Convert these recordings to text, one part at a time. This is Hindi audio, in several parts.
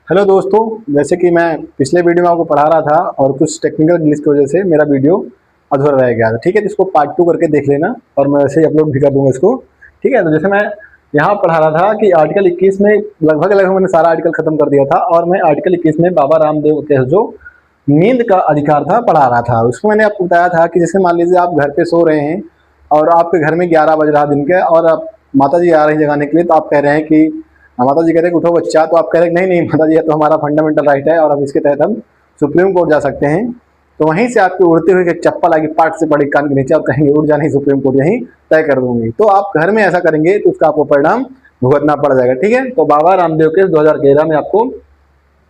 हेलो दोस्तों, जैसे कि मैं पिछले वीडियो में आपको पढ़ा रहा था और कुछ टेक्निकल ग्लिच की वजह से मेरा वीडियो अधूरा रह गया था। ठीक है, तो इसको पार्ट 2 करके देख लेना और मैं वैसे ही अपलोड भी कर दूंगा इसको। ठीक है, तो जैसे मैं यहाँ पढ़ा रहा था कि आर्टिकल 21 में लगभग मैंने सारा आर्टिकल खत्म कर दिया था और मैं आर्टिकल 21 में बाबा रामदेव के जो नींद का अधिकार था पढ़ा रहा था। उसको मैंने आपको बताया था कि जैसे मान लीजिए आप घर पे सो रहे हैं और आपके घर में 11 बज रहा दिन के और आप माता जी आ रही जगाने के लिए, तो आप कह रहे हैं कि माता जी कह रहे हैं कि उठो बच्चा, तो आप कह रहे हैं नहीं नहीं माता जी, ये तो हमारा फंडामेंटल राइट है और अब इसके तहत हम सुप्रीम कोर्ट जा सकते हैं। तो वहीं से आपके उड़ते हुए एक चप्पल आगे पार्ट से पड़ी कान के नीचे और कहेंगे उड़ जाने सुप्रीम कोर्ट यहीं तय कर दूंगी। तो आप घर में ऐसा करेंगे तो उसका आपको परिणाम भुगतना पड़ जाएगा। ठीक है, तो बाबा रामदेव के 2011 में आपको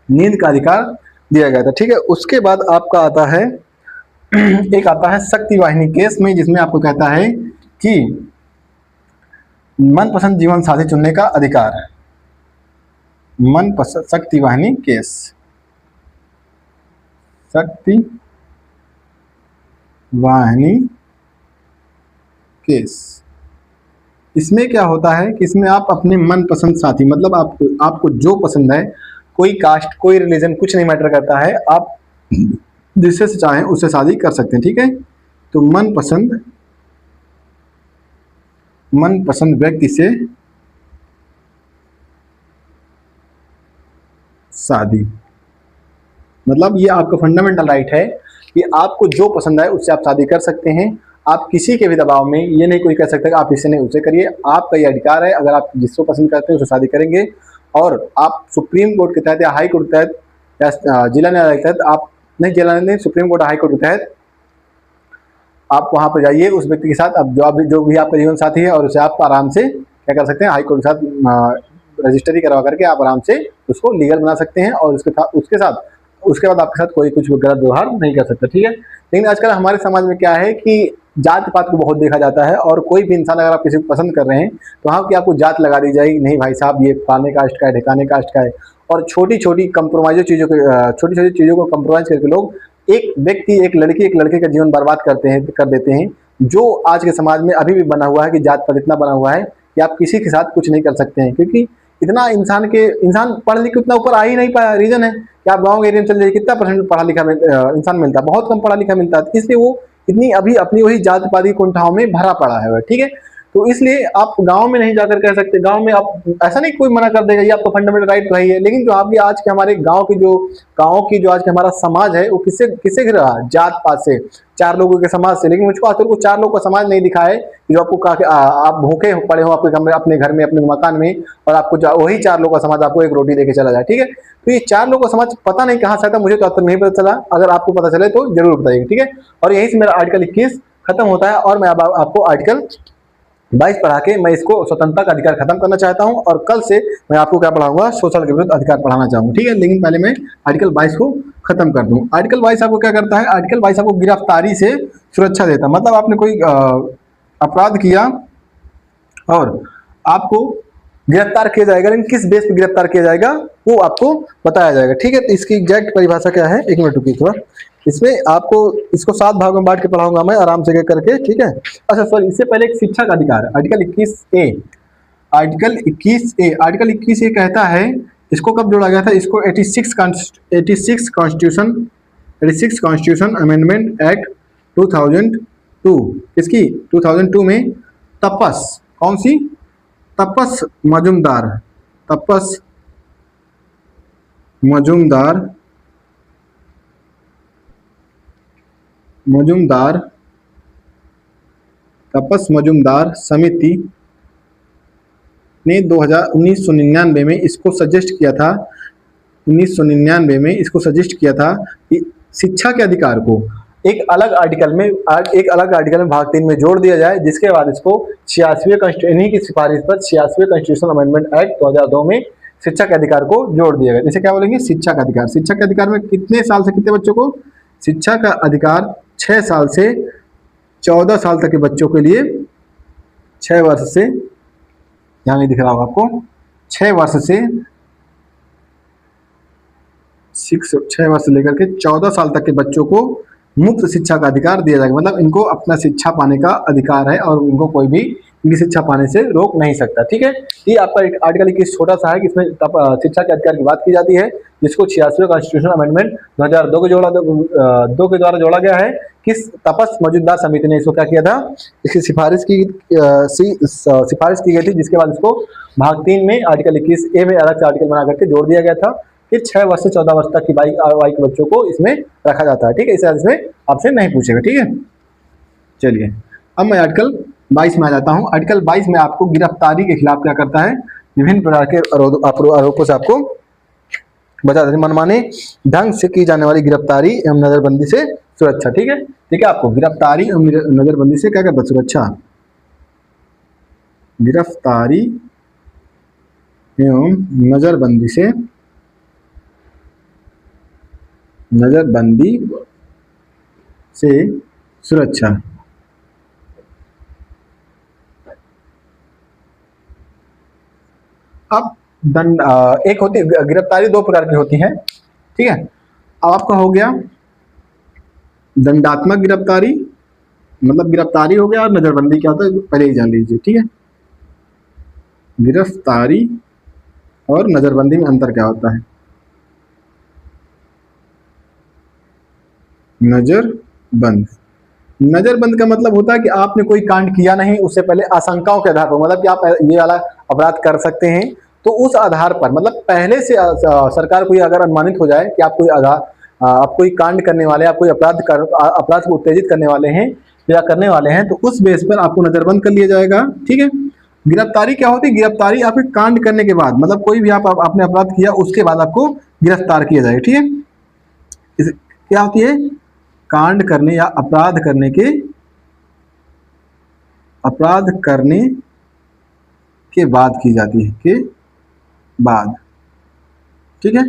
नींद का अधिकार दिया गया था। ठीक है, उसके बाद आपका आता है एक आता है शक्ति वाहिनी केस में, जिसमें आपको कहता है कि मनपसंद जीवन साथी चुनने का अधिकार। मनपसंद शक्ति वाहिनी केस, शक्ति वाहिनी केस। इसमें क्या होता है कि इसमें आप अपने मनपसंद साथी, मतलब आपको जो पसंद है, कोई कास्ट कोई रिलीजन कुछ नहीं मैटर करता है, आप जिससे चाहें उससे शादी कर सकते हैं। ठीक है, तो मनपसंद व्यक्ति से शादी, मतलब ये आपका फंडामेंटल राइट है कि आपको जो पसंद है उससे आप शादी कर सकते हैं। आप किसी के भी दबाव में ये नहीं कोई कह सकता कि आप इससे नहीं उससे करिए, आपका ये अधिकार है। अगर आप जिसको पसंद करते हैं उससे शादी करेंगे और आप सुप्रीम कोर्ट के तहत या हाई कोर्ट के तहत या जिला न्यायालय के तहत, आप नहीं जिला न्यायालय नहीं, सुप्रीम कोर्ट हाई कोर्ट के तहत आप वहाँ पर जाइए उस व्यक्ति के साथ, अब जो भी आपका जीवन साथी है, और उसे आप आराम से क्या कर सकते हैं, हाई कोर्ट के साथ रजिस्ट्री करवा करके आप आराम से उसको लीगल बना सकते हैं और उसके बाद आपके साथ कोई कुछ गलत व्यवहार नहीं कर सकता। ठीक है, लेकिन आजकल हमारे समाज में क्या है कि जात पात को बहुत देखा जाता है और कोई भी इंसान अगर आप किसी को पसंद कर रहे हैं तो वहाँ की आपको जात लगा दी जाएगी, नहीं भाई साहब ये फलाने कास्ट का है, ढिकाने कास्ट का है। और छोटी छोटी चीज़ों को कंप्रोमाइज़ करके लोग एक व्यक्ति एक लड़के का जीवन बर्बाद कर देते हैं, जो आज के समाज में अभी भी बना हुआ है कि जात पात इतना बना हुआ है कि आप किसी के साथ कुछ नहीं कर सकते हैं, क्योंकि इतना इंसान पढ़ लिख के उतना ऊपर आ ही नहीं पाया। रीजन है कि आप गाँव के एरिया में चल जाइए, कितना परसेंट पढ़ा लिखा इंसान मिलता है, बहुत कम पढ़ा लिखा मिलता है, इसलिए वो इतनी अभी अपनी वही जात पाती कुंठाओं में भरा पड़ा है। ठीक है, तो इसलिए आप गांव में नहीं जाकर कह सकते, गांव में आप ऐसा नहीं कोई मना कर देगा, ये आपका फंडामेंटल राइट तो है ही है। लेकिन जो आपकी आज के हमारे गांव की जो आज के हमारा समाज है वो किससे किससे घिरा है, जात पात से, चार लोगों के समाज से। लेकिन मुझको आज तक चार लोगों का समाज नहीं दिखा है जो आपको कहा कि आप भूखे पड़े हो आपके कमरे, अपने घर में, अपने मकान में, और आपको वही चार लोगों का समाज आपको एक रोटी देके चला जाए। ठीक है, तो ये चार लोगों का समाज पता नहीं कहाँ से आता, मुझे तो अब तक नहीं पता चला। अगर आपको पता चले तो जरूर बताइएगा। ठीक है, और यहीं से मेरा आर्टिकल 21 खत्म होता है और मैं अब आपको आर्टिकल 22 पढ़ा के मैं इसको स्वतंत्रता का अधिकार खत्म करना चाहता हूं, और कल से मैं आपको क्या पढ़ाऊंगा, शोषण के विरुद्ध अधिकार पढ़ाना चाहूंगा। ठीक है, लेकिन पहले मैं आर्टिकल 22 को खत्म कर दूं। आर्टिकल 22 आपको क्या करता है, आर्टिकल 22 आपको गिरफ्तारी से सुरक्षा देता है। मतलब आपने कोई अपराध किया और आपको गिरफ्तार किया जाएगा, लेकिन किस बेस पर गिरफ्तार किया जाएगा वो आपको बताया जाएगा। ठीक है, तो इसकी एग्जैक्ट परिभाषा क्या है, एक मिनट रुकिए थोड़ा, इसमें आपको इसको 7 भागों में बांट के पढ़ाऊंगा मैं आराम से करके। ठीक है, अच्छा सॉरी, इससे पहले एक शिक्षा का अधिकार है, आर्टिकल 21A। आर्टिकल 21A कहता है, इसको कब जोड़ा गया था, इसको 86 कॉन्स्टिट्यूशन अमेंडमेंट एक्ट 2002, इसकी 2002 में कौन सी तपस मजुमदार समिति ने 1999 में इसको सजेस्ट किया था। 1999 में इसको सजेस्ट किया था कि शिक्षा के अधिकार को एक अलग आर्टिकल में भाग 3 में जोड़ दिया जाए, जिसके बाद इसको 86वें इन्हीं की सिफारिश पर 86वें कॉन्स्टिट्यूशन अमेंडमेंट एक्ट 2002 में शिक्षा के अधिकार को जोड़ दिया गया। इसे क्या बोलेंगे, शिक्षा का अधिकार। शिक्षा के अधिकार में कितने साल से कितने बच्चों को शिक्षा का अधिकार, 6 साल से 14 साल तक के बच्चों के लिए, 6 वर्ष से, यहाँ नहीं दिख रहा होगा आपको, 6 वर्ष से लेकर के 14 साल तक के बच्चों को मुफ्त शिक्षा का अधिकार दिया जाएगा। मतलब इनको अपना शिक्षा पाने का अधिकार है और इनको कोई भी इनकी शिक्षा पाने से रोक नहीं सकता। ठीक है, ये आपका एक आर्टिकल 21 छोटा सा है कि इसमें शिक्षा के अधिकार की बात की जाती है, जिसको 86वें कॉन्स्टिट्यूशनल अमेंडमेंट 2002 के दो के द्वारा जोड़ा गया है। किस तपस मौजूदा समिति ने इसको क्या किया था, इसकी सिफारिश की गई थी, जिसके बाद इसको भाग 3 में आर्टिकल 21A में अलग से आर्टिकल बना करके जोड़ दिया गया था कि 6 वर्ष से 14 वर्ष तक की आयु के बच्चों को इसमें रखा जाता है। ठीक है, इसमें आपसे नहीं पूछेगा। ठीक है, चलिए अब मैं आर्टिकल 22 में आ जाता हूँ। आर्टिकल 22 में आपको गिरफ्तारी के खिलाफ क्या करता है, विभिन्न प्रकार के आरोपों से आपको बचाता है, मनमाने ढंग से की जाने वाली गिरफ्तारी एवं नजरबंदी से सुरक्षा। ठीक है, आपको गिरफ्तारी एवं नजरबंदी से क्या करता है, सुरक्षा। गिरफ्तारी एवं नजरबंदी से सुरक्षा। अब दंड एक होती है गिरफ्तारी, 2 प्रकार की होती है। ठीक है, अब आपका हो गया दंडात्मक गिरफ्तारी, मतलब गिरफ्तारी हो गया, और नजरबंदी क्या होता है पहले ही जान लीजिए। ठीक है, गिरफ्तारी और नजरबंदी में अंतर क्या होता है। नजरबंद का मतलब होता है कि आपने कोई कांड किया नहीं, उससे पहले आशंकाओं के आधार पर, मतलब कि आप ये वाला अपराध कर सकते हैं, तो उस आधार पर, मतलब पहले से सरकार को अगर अनुमानित हो जाए कि आप कोई कांड करने वाले, आप कोई अपराध को उत्तेजित करने वाले हैं या करने वाले हैं, तो उस बेस पर आपको नजरबंद कर लिया जाएगा। ठीक है, गिरफ्तारी क्या होती है, गिरफ्तारी आपके कांड करने के बाद, मतलब कोई भी आपने अपराध किया उसके बाद आपको गिरफ्तार किया जाएगा। ठीक है, क्या होती है, कांड करने या अपराध करने के बाद की जाती है, के बाद। ठीक है,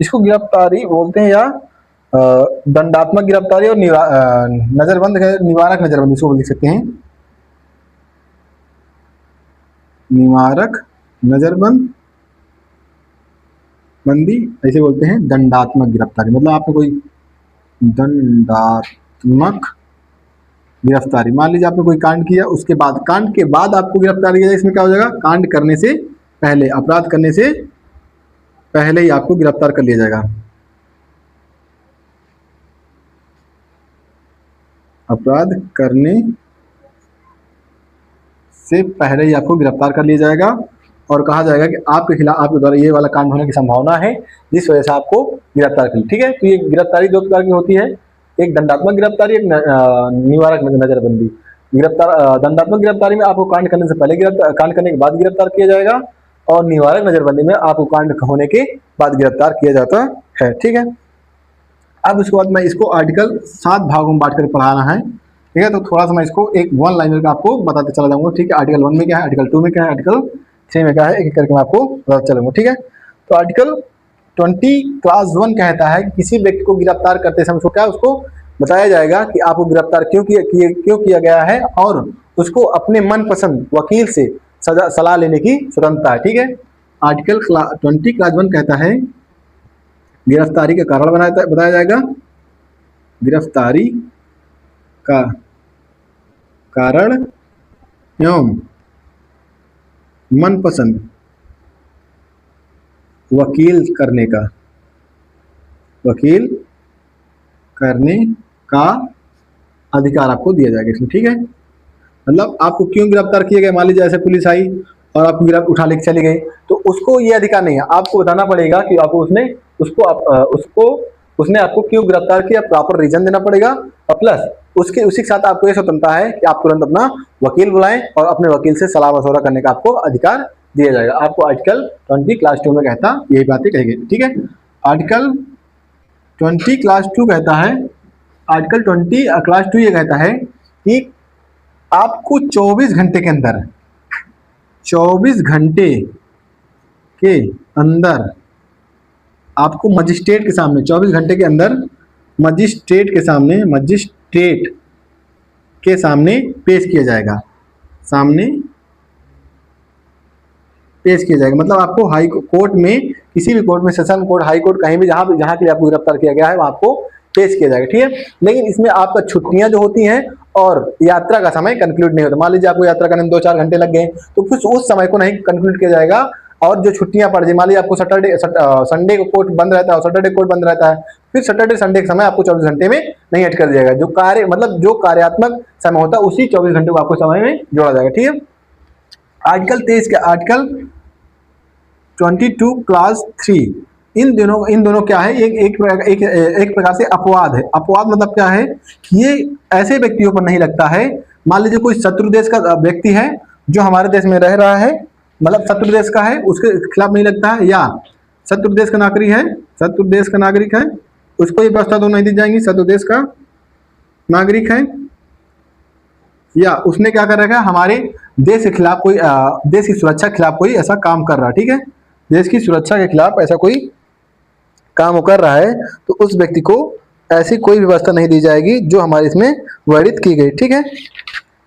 इसको गिरफ्तारी बोलते हैं, या दंडात्मक गिरफ्तारी और नजरबंद निवारक नजरबंदी, इसको लिख सकते हैं, निवारक नजरबंदी ऐसे बोलते हैं। दंडात्मक गिरफ्तारी मतलब आपने कोई दंडात्मक गिरफ्तारी, मान लीजिए आपने कोई कांड किया, उसके बाद, कांड के बाद आपको गिरफ्तार किया जाए, इसमें क्या हो जाएगा, कांड करने से पहले, अपराध करने से पहले ही आपको गिरफ्तार कर लिया जाएगा। अपराध करने से पहले ही आपको गिरफ्तार कर लिया जाएगा और कहा जाएगा कि आपके खिलाफ, आपके द्वारा ये वाला कांड होने की संभावना है, जिस वजह से आपको गिरफ्तार कर लिया। ठीक है, तो ये गिरफ्तारी 2 प्रकार की होती है, एक दंडात्मक गिरफ्तारी, एक निवारक नजरबंदी। दंडात्मक गिरफ्तारी में आपको कांड करने से पहले कांड करने के बाद गिरफ्तार किया जाएगा, और निवारक नजरबंदी में आपको कांड होने के बाद गिरफ्तार किया जाता है। ठीक है, अब उसके बाद मैं इसको आर्टिकल 7 भागों में बांट कर पढ़ाना है। ठीक है, तो थोड़ा सा मैं इसको एक 1 लाइनर का आपको बताते चला जाऊंगा। ठीक है, आर्टिकल 1 में क्या है, आर्टिकल 2 में क्या है, आर्टिकल 3 में क्या है, एक एक करके मैं आपको बताते चलूंगा। ठीक है, तो आर्टिकल 20 क्लास 1 कहता है कि किसी व्यक्ति को गिरफ्तार करते समय उसको उसको बताया जाएगा कि आपको गिरफ्तार क्यों किया गया है, और उसको अपने मनपसंद वकील से सलाह लेने की स्वतंत्रता है। ठीक है, आर्टिकल 20 क्लास 1 कहता है गिरफ्तारी का कारण बताया जाएगा, गिरफ्तारी का कारण एवं मनपसंद वकील करने का अधिकार आपको दिया जाएगा इसमें। ठीक है, मतलब आपको क्यों गिरफ्तार किया गया, मान लीजिए ऐसे पुलिस आई और आपको गिरफ्तार उठा लेके चली गई, तो उसको ये अधिकार नहीं है, आपको बताना पड़ेगा कि आपको उसने आपको क्यों गिरफ्तार किया, प्रॉपर रीजन देना पड़ेगा, और प्लस उसी के साथ आपको ये स्वतंत्रता है कि आप तुरंत अपना वकील बुलाएं और अपने वकील से सलाह मशवरा करने का आपको अधिकार दिया जाएगा। आपको आर्टिकल 20 क्लास 2 में कहता यही बातें कही गई। ठीक है, आर्टिकल 20 क्लास 2 कहता है, आर्टिकल 20 क्लास 2 ये कहता है कि आपको 24 घंटे के अंदर 24 घंटे के अंदर आपको मजिस्ट्रेट के सामने 24 घंटे के अंदर मजिस्ट्रेट के सामने पेश किया जाएगा, मतलब आपको हाई कोर्ट में, किसी भी कोर्ट में, सेशन कोर्ट, हाई कोर्ट, कहीं भी जहां के लिए आपको गिरफ्तार किया गया है वहां आपको पेश किया जाएगा। ठीक है, लेकिन इसमें आपका छुट्टियां जो होती हैं और यात्रा का समय कंक्लूड नहीं होता। मान लीजिए आपको यात्रा करने में 2-4 घंटे लग गए, तो कुछ उस समय को नहीं कंक्लूड किया जाएगा। और जो छुट्टियां पड़ जाए, मान लीजिए आपको संडे को कोर्ट बंद रहता है और सैटरडे कोर्ट बंद रहता है, फिर सैटरडे संडे का समय आपको 24 घंटे में नहीं ऐड कर दिया जाएगा। जो कार्य मतलब जो कार्यात्मक समय होता है उसी 24 घंटे को आपको समय में जोड़ा जाएगा। ठीक है। आर्टिकल 23 के आर्टिकल 22 क्लास 3 इन दोनों क्या है, एक प्रकार से अपवाद है। अपवाद मतलब क्या है कि ये ऐसे व्यक्तियों पर नहीं लगता है। मान लीजिए कोई शत्रु देश का व्यक्ति है जो हमारे देश में रह रहा है, मतलब शत्रु देश का है, उसके खिलाफ नहीं लगता है, या शत्रु देश का नागरिक है, उसको ये व्यवस्था तो नहीं दी जाएंगी। शत्रु देश का नागरिक है या उसने क्या कर रखा है, हमारे देश के खिलाफ कोई देश की सुरक्षा के खिलाफ कोई ऐसा काम कर रहा है। ठीक है, देश की सुरक्षा के खिलाफ ऐसा कोई काम कर रहा है, तो उस व्यक्ति को ऐसी कोई व्यवस्था नहीं दी जाएगी जो हमारे इसमें वर्णित की गई। ठीक है,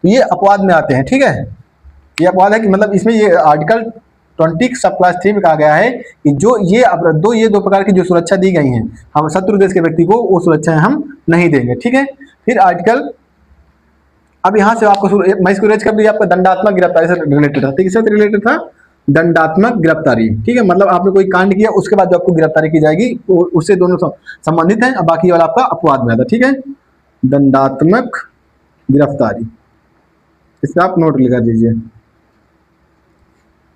ये अपवाद में आते हैं। ठीक है, ये अपवाद है कि मतलब इसमें ये आर्टिकल 20 सब क्लास 3 में कहा गया है कि जो ये दो प्रकार की जो सुरक्षा दी गई हैं, हम शत्रु देश के व्यक्ति को वो सुरक्षा हम नहीं देंगे। ठीक है, फिर आर्टिकल, अब यहाँ से आपको मैं इसको रेज कर दिया, आपका दंडात्मक गिरफ्तारी से रिलेटेड था। किससे रिलेटेड था? दंडात्मक गिरफ्तारी। ठीक है, मतलब आपने कोई कांड किया उसके बाद जो आपको गिरफ्तारी की जाएगी उससे दोनों संबंधित हैं। अब बाकी वाला आपका अपवाद में आता। ठीक है, दंडात्मक गिरफ्तारी, इससे आप नोट लिखा दीजिए,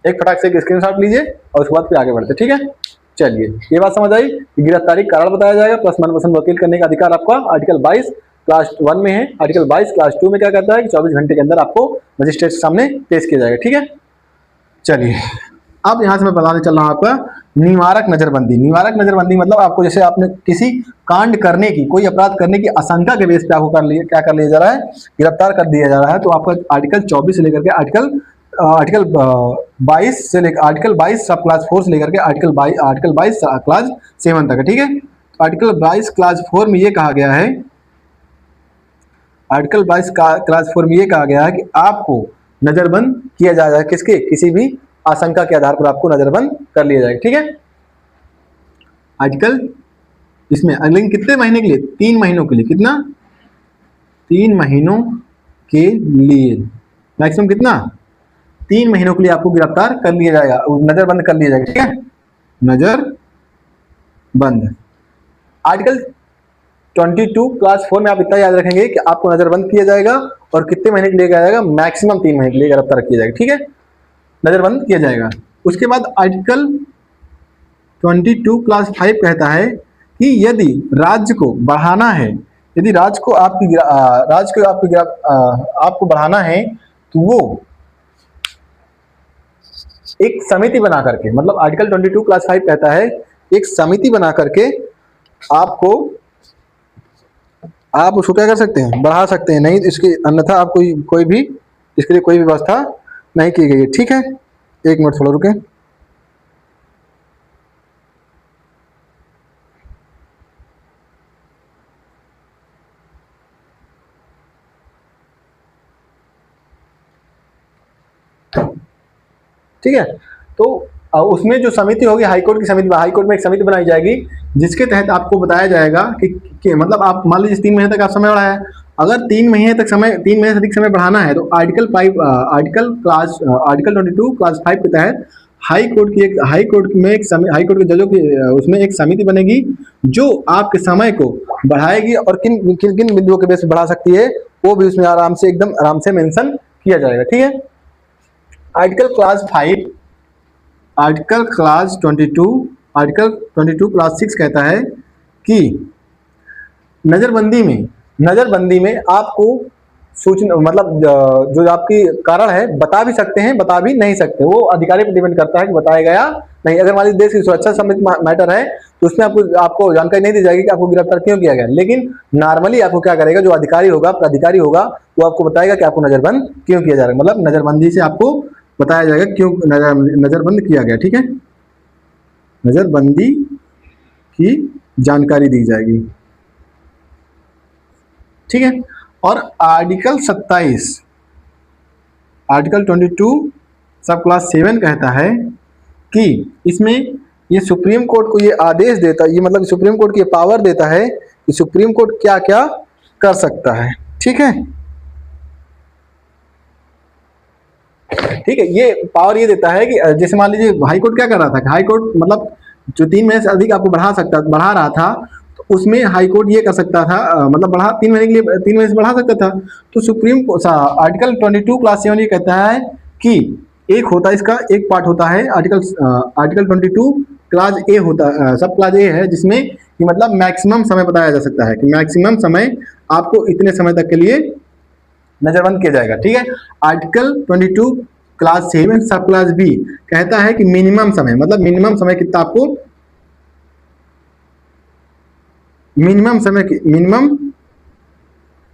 एक फटाक से स्क्रीनशॉट लीजिए और उसके बाद फिर आगे बढ़ते। ठीक है, चलिए ये बात समझ आई कि गिरफ्तारी कारण बताया जाएगा, प्लस मनपसंद वकील करने का अधिकार आपका आर्टिकल 22 क्लास 1 में है। आर्टिकल 22 क्लास 2 में क्या कहता है कि 24 घंटे के अंदर आपको मजिस्ट्रेट के सामने पेश किया जाएगा। ठीक है, चलिए अब यहां से मैं बताने चल रहा हूं आपका निवारक नजरबंदी। निवारक नजरबंदी मतलब आपको जैसे आपने किसी कांड करने की, कोई अपराध करने की आशंका के बेस पे आपको क्या कर लिया जा रहा है, गिरफ्तार कर दिया जा रहा है। तो आपका आर्टिकल 24 से लेकर के आर्टिकल 22 से लेकर आर्टिकल 22 सब क्लास 4 से लेकर के आर्टिकल 22 क्लास 7 तक है। ठीक है, आर्टिकल 22 क्लास 4 में ये कहा गया है, आर्टिकल 22 क्लास 4 में ये कहा गया है कि आपको नजरबंद किया जाएगा। किसके? किसी भी आशंका के आधार पर आपको नजरबंद कर लिया जाएगा। ठीक है, आर्टिकल इसमें लेकिन कितने महीने के लिए? 3 महीनों के लिए। कितना? 3 महीनों के लिए। मैक्सिमम कितना? 3 महीनों के लिए आपको गिरफ्तार कर लिया जाएगा, नजरबंद कर लिया जाएगा। ठीक है, नजरबंद। आर्टिकल 22 क्लास 4 में आप इतना याद रखेंगे कि आपको नजरबंद किया जाएगा और कितने महीने के लिए किया जाएगा? मैक्सिमम 3 महीने के लिए गिरफ्तार किया जाएगा। ठीक है, नजरबंद किया जाएगा। उसके बाद आर्टिकल 22 क्लास 5 कहता है कि यदि राज्य को बढ़ाना है, यदि राज्य को आपको बढ़ाना है तो वो एक समिति बना करके, मतलब आर्टिकल 22 क्लास 5 कहता है एक समिति बना करके आप उसको क्या कर सकते हैं? बढ़ा सकते हैं। नहीं इसके अन्यथा आप कोई भी इसके लिए कोई भी व्यवस्था नहीं की गई है। ठीक है, एक मिनट थोड़ा रुके। ठीक है, तो उसमें जो समिति होगी हाईकोर्ट की समिति, हाईकोर्ट में एक समिति बनाई जाएगी जिसके तहत आपको बताया जाएगा कि मतलब आप मान लीजिए 3 महीने तक आप समय बढ़ाया, अगर 3 महीने से अधिक समय बढ़ाना है तो आर्टिकल 22 क्लास 5 के तहत हाईकोर्ट के जजों की उसमें एक समिति बनेगी जो आपके समय को बढ़ाएगी और किन बिंदुओं के बेस पर बढ़ा सकती है वो भी उसमें आराम से मेंशन किया जाएगा। ठीक है, आर्टिकल क्लास 22 क्लास 6 कहता है कि नजरबंदी में आपको सूचना मतलब जो आपकी कारण है बता भी सकते हैं, बता भी नहीं सकते, वो अधिकारी पर डिपेंड करता है कि बताया गया नहीं। अगर मान लीजिए देश की सुरक्षा संबंधित मैटर है तो उसमें आपको जानकारी नहीं दी जाएगी कि आपको गिरफ्तार क्यों किया गया, लेकिन नॉर्मली आपको क्या करेगा, जो अधिकारी होगा वो आपको बताएगा कि आपको नजरबंद क्यों किया जा रहा है, मतलब नजरबंदी से आपको बताया जाएगा क्यों नजरबंद किया गया। ठीक है, नजरबंदी की जानकारी दी जाएगी। ठीक है, और आर्टिकल 22 सब क्लास 7 कहता है कि इसमें ये सुप्रीम कोर्ट को ये आदेश देता है, ये मतलब सुप्रीम कोर्ट को ये पावर देता है कि सुप्रीम कोर्ट क्या क्या कर सकता है। ठीक है, ठीक है, ये पावर ये देता है कि जैसे मान लीजिए हाई कोर्ट क्या कर रहा था, हाई कोर्ट मतलब जो 3 महीने से अधिक आपको बढ़ा रहा था, तो उसमें हाई कोर्ट ये कर सकता था, मतलब बढ़ा 3 महीने के लिए 3 महीने से बढ़ा सकता था। तो आर्टिकल 22 क्लास 7 ये कहता है कि एक होता है इसका एक पार्ट होता है आर्टिकल 22 क्लास ए होता है, सब क्लास ए है, जिसमें कि मतलब मैक्सिमम समय बताया जा सकता है कि मैक्सिमम समय आपको इतने समय तक के लिए नजरबंद किया जाएगा। ठीक है, आर्टिकल 22 क्लास 7 सब क्लास बी कहता है कि मिनिमम समय, मतलब मिनिमम समय कितना आपको, मिनिमम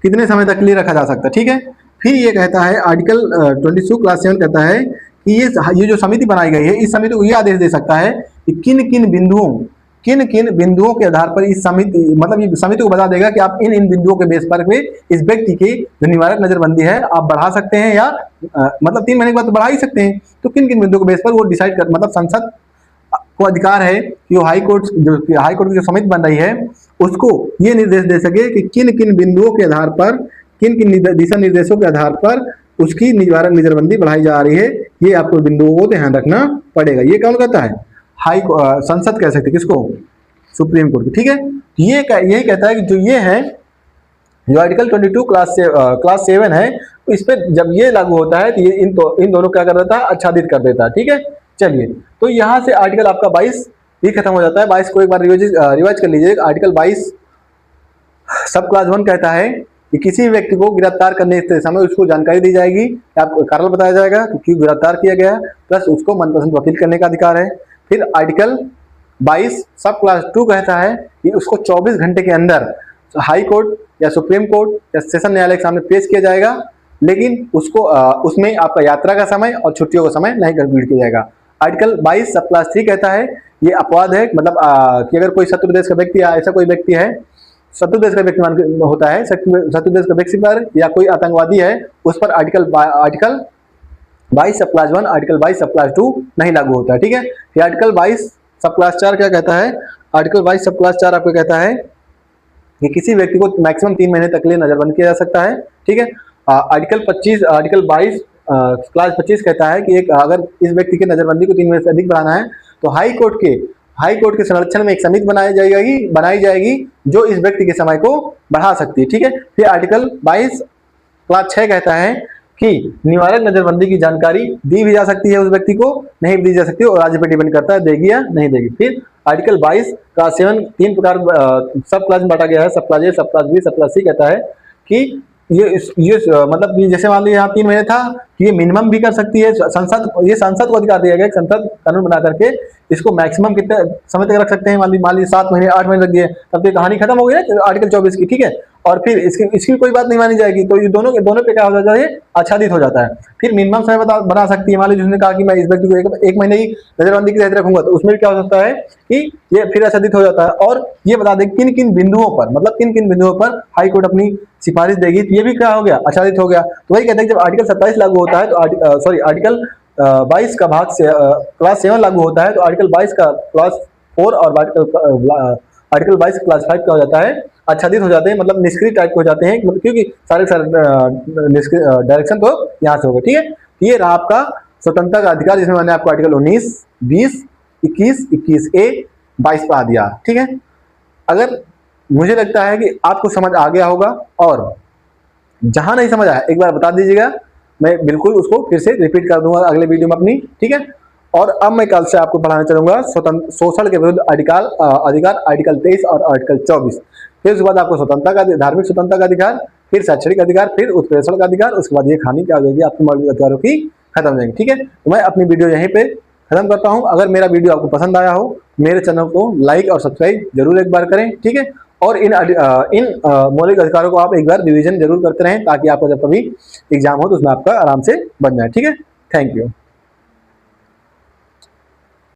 कितने समय तक के लिए रखा जा सकता है। ठीक है, फिर ये कहता है आर्टिकल 22 क्लास 7 कहता है कि ये जो समिति बनाई गई है, इस समिति को ये आदेश दे सकता है कि किन किन बिंदुओं के आधार पर इस समिति, मतलब ये समिति को बता देगा कि आप इन बिंदुओं के बेस पर इस व्यक्ति की जो निवारक नजरबंदी है आप बढ़ा सकते हैं या मतलब 3 महीने के बाद तो बढ़ा ही सकते हैं। तो किन किन बिंदुओं के बेस पर वो डिसाइड कर, मतलब संसद को अधिकार है कि वो हाई कोर्ट की जो समिति बन रही है उसको ये निर्देश दे सके कि किन किन बिंदुओं के आधार पर, किन किन दिशा निर्देशों के आधार पर उसकी निवारक नजरबंदी बढ़ाई जा रही है, ये आपको बिंदुओं को ध्यान रखना पड़ेगा। ये कौन कहता है, संसद कह सकते, किसको, सुप्रीम कोर्ट। ठीक है, यही कहता है कि जो ये है, जो आर्टिकल 22 क्लास 7 है, तो इस पर जब ये लागू होता है तो ये इन दोनों क्या कर देता है, आच्छादित कर देता है। ठीक है, चलिए, तो यहाँ से आर्टिकल आपका 22 ये खत्म हो जाता है। 22 को एक बार रिवाइज कर लीजिए। आर्टिकल 22 सब क्लास 1 कहता है कि किसी व्यक्ति को गिरफ्तार करने के समय उसको जानकारी दी जाएगी, आपको कारण बताया जाएगा कि क्यों गिरफ्तार किया गया, प्लस उसको मनपसंद वकील करने का अधिकार है। फिर आर्टिकल 22 सब क्लास 2 कहता है कि उसको 24 घंटे के अंदर हाई कोर्ट या सुप्रीम कोर्ट या सेशन न्यायालय के सामने पेश किया जाएगा, लेकिन उसको उसमें आपका यात्रा का समय और छुट्टियों का समय नहीं गड़बड़ किया जाएगा। आर्टिकल 22 सब क्लास 3 कहता है ये अपवाद है, मतलब कि अगर कोई शत्रु देश का व्यक्ति या ऐसा कोई व्यक्ति है, शत्रु देश का व्यक्ति होता है, शत्रु देश का व्यक्ति पर या कोई आतंकवादी है उस पर आर्टिकल 22 सब क्लास 1, आर्टिकल 22 सब क्लास 2 नहीं लागू होता है। ठीक है, ये आर्टिकल 22 सब क्लास 4 क्या कहता है, आर्टिकल 22 सब क्लास 4 आपको कहता है कि किसी व्यक्ति को मैक्सिमम 3 महीने तक के लिए नजरबंद किया जा सकता है। ठीक है, आर्टिकल 22 क्लास 25 कहता है कि अगर इस व्यक्ति की नजरबंदी को 3 महीने से अधिक बढ़ाना है तो हाई कोर्ट के संरक्षण में एक समिति बनाई जाएगी जो इस व्यक्ति के समय को बढ़ा सकती है। ठीक है, फिर आर्टिकल 22 क्लास 6 कहता है कि निवारक नजरबंदी की जानकारी दी भी जा सकती है उस व्यक्ति को, नहीं भी दी जा सकती, और राज्य पर डिपेंड करता है देगी या नहीं देगी। फिर आर्टिकल 22 क्लास 7 3 प्रकार सब क्लास में बांटा गया है, सब क्लास ए, सब क्लास बी, सब क्लास सी कहता है कि ये मतलब जैसे मान लीजिए यहाँ 3 महीने था, ये मिनिमम भी कर सकती है संसद को अधिकार दिया गया, संसद कानून बना करके इसको मैक्सिमम कितने समय तक रख सकते हैं। मान लीजिए 7 महीने 8 महीने लग गए, तब तो कहानी खत्म हो गई ना आर्टिकल 24 की। ठीक है, और फिर इसकी कोई बात नहीं मानी जाएगी, तो ये दोनों पे क्या हो जाता है, आच्छादित हो जाता है। फिर मिनिमम समय बना सकती है, मान लीजिए उसने कहा कि मैं इस व्यक्ति को एक महीने की नजरबंदी की तहत रखूंगा, तो उसमें क्या हो सकता है कि ये फिर आच्छादित हो जाता है। और ये बता दें किन किन बिंदुओं पर, मतलब किन किन बिंदुओं पर हाई कोर्ट अपनी सिफारिश देगी, तो ये भी क्या हो गया, आच्छादित हो गया। तो वही कहते हैं जब आर्टिकल 27 लागू होता है तो आर्टिकल 22 का भाग से क्लास 7 लागू होता है, तो आर्टिकल 22 का क्लास 4 और आर्टिकल 22 क्लास 5 का हो जाता है, आच्छादित हो जाते हैं, मतलब निष्क्रिय टाइप हो जाते हैं, क्योंकि सारे डायरेक्शन तो यहाँ से होगा। ठीक है, ये रहा आपका स्वतंत्रता का अधिकार, जिसमें मैंने आपको आर्टिकल 19, 20, 21A 22 पढ़ा दिया। ठीक है, अगर मुझे लगता है कि आपको समझ आ गया होगा, और जहां नहीं समझ आया एक बार बता दीजिएगा, मैं बिल्कुल उसको फिर से रिपीट कर दूंगा अगले वीडियो में अपनी। ठीक है, और अब मैं कल से आपको पढ़ाना चलूंगा शोषण के विरुद्ध अधिकार आर्टिकल 23 और आर्टिकल 24। फिर उसके बाद आपको धार्मिक स्वतंत्रता का अधिकार, फिर शैक्षणिक अधिकार, फिर उत्प्रेषण का अधिकार, उसके बाद ये कहानी क्या हो जाएगी, आपकी मौलिक अधिकारों की खत्म हो जाएगी। ठीक है, तो मैं अपनी वीडियो यहीं पे खत्म करता हूं। अगर मेरा वीडियो आपको पसंद आया हो, मेरे चैनल को लाइक और सब्सक्राइब जरूर एक बार करें। ठीक है, और इन मौलिक अधिकारों को आप एक बार रिवीजन जरूर करते रहें, ताकि आपका जब कभी एग्जाम हो तो उसमें आपका आराम से बन जाए। ठीक है, थैंक यू।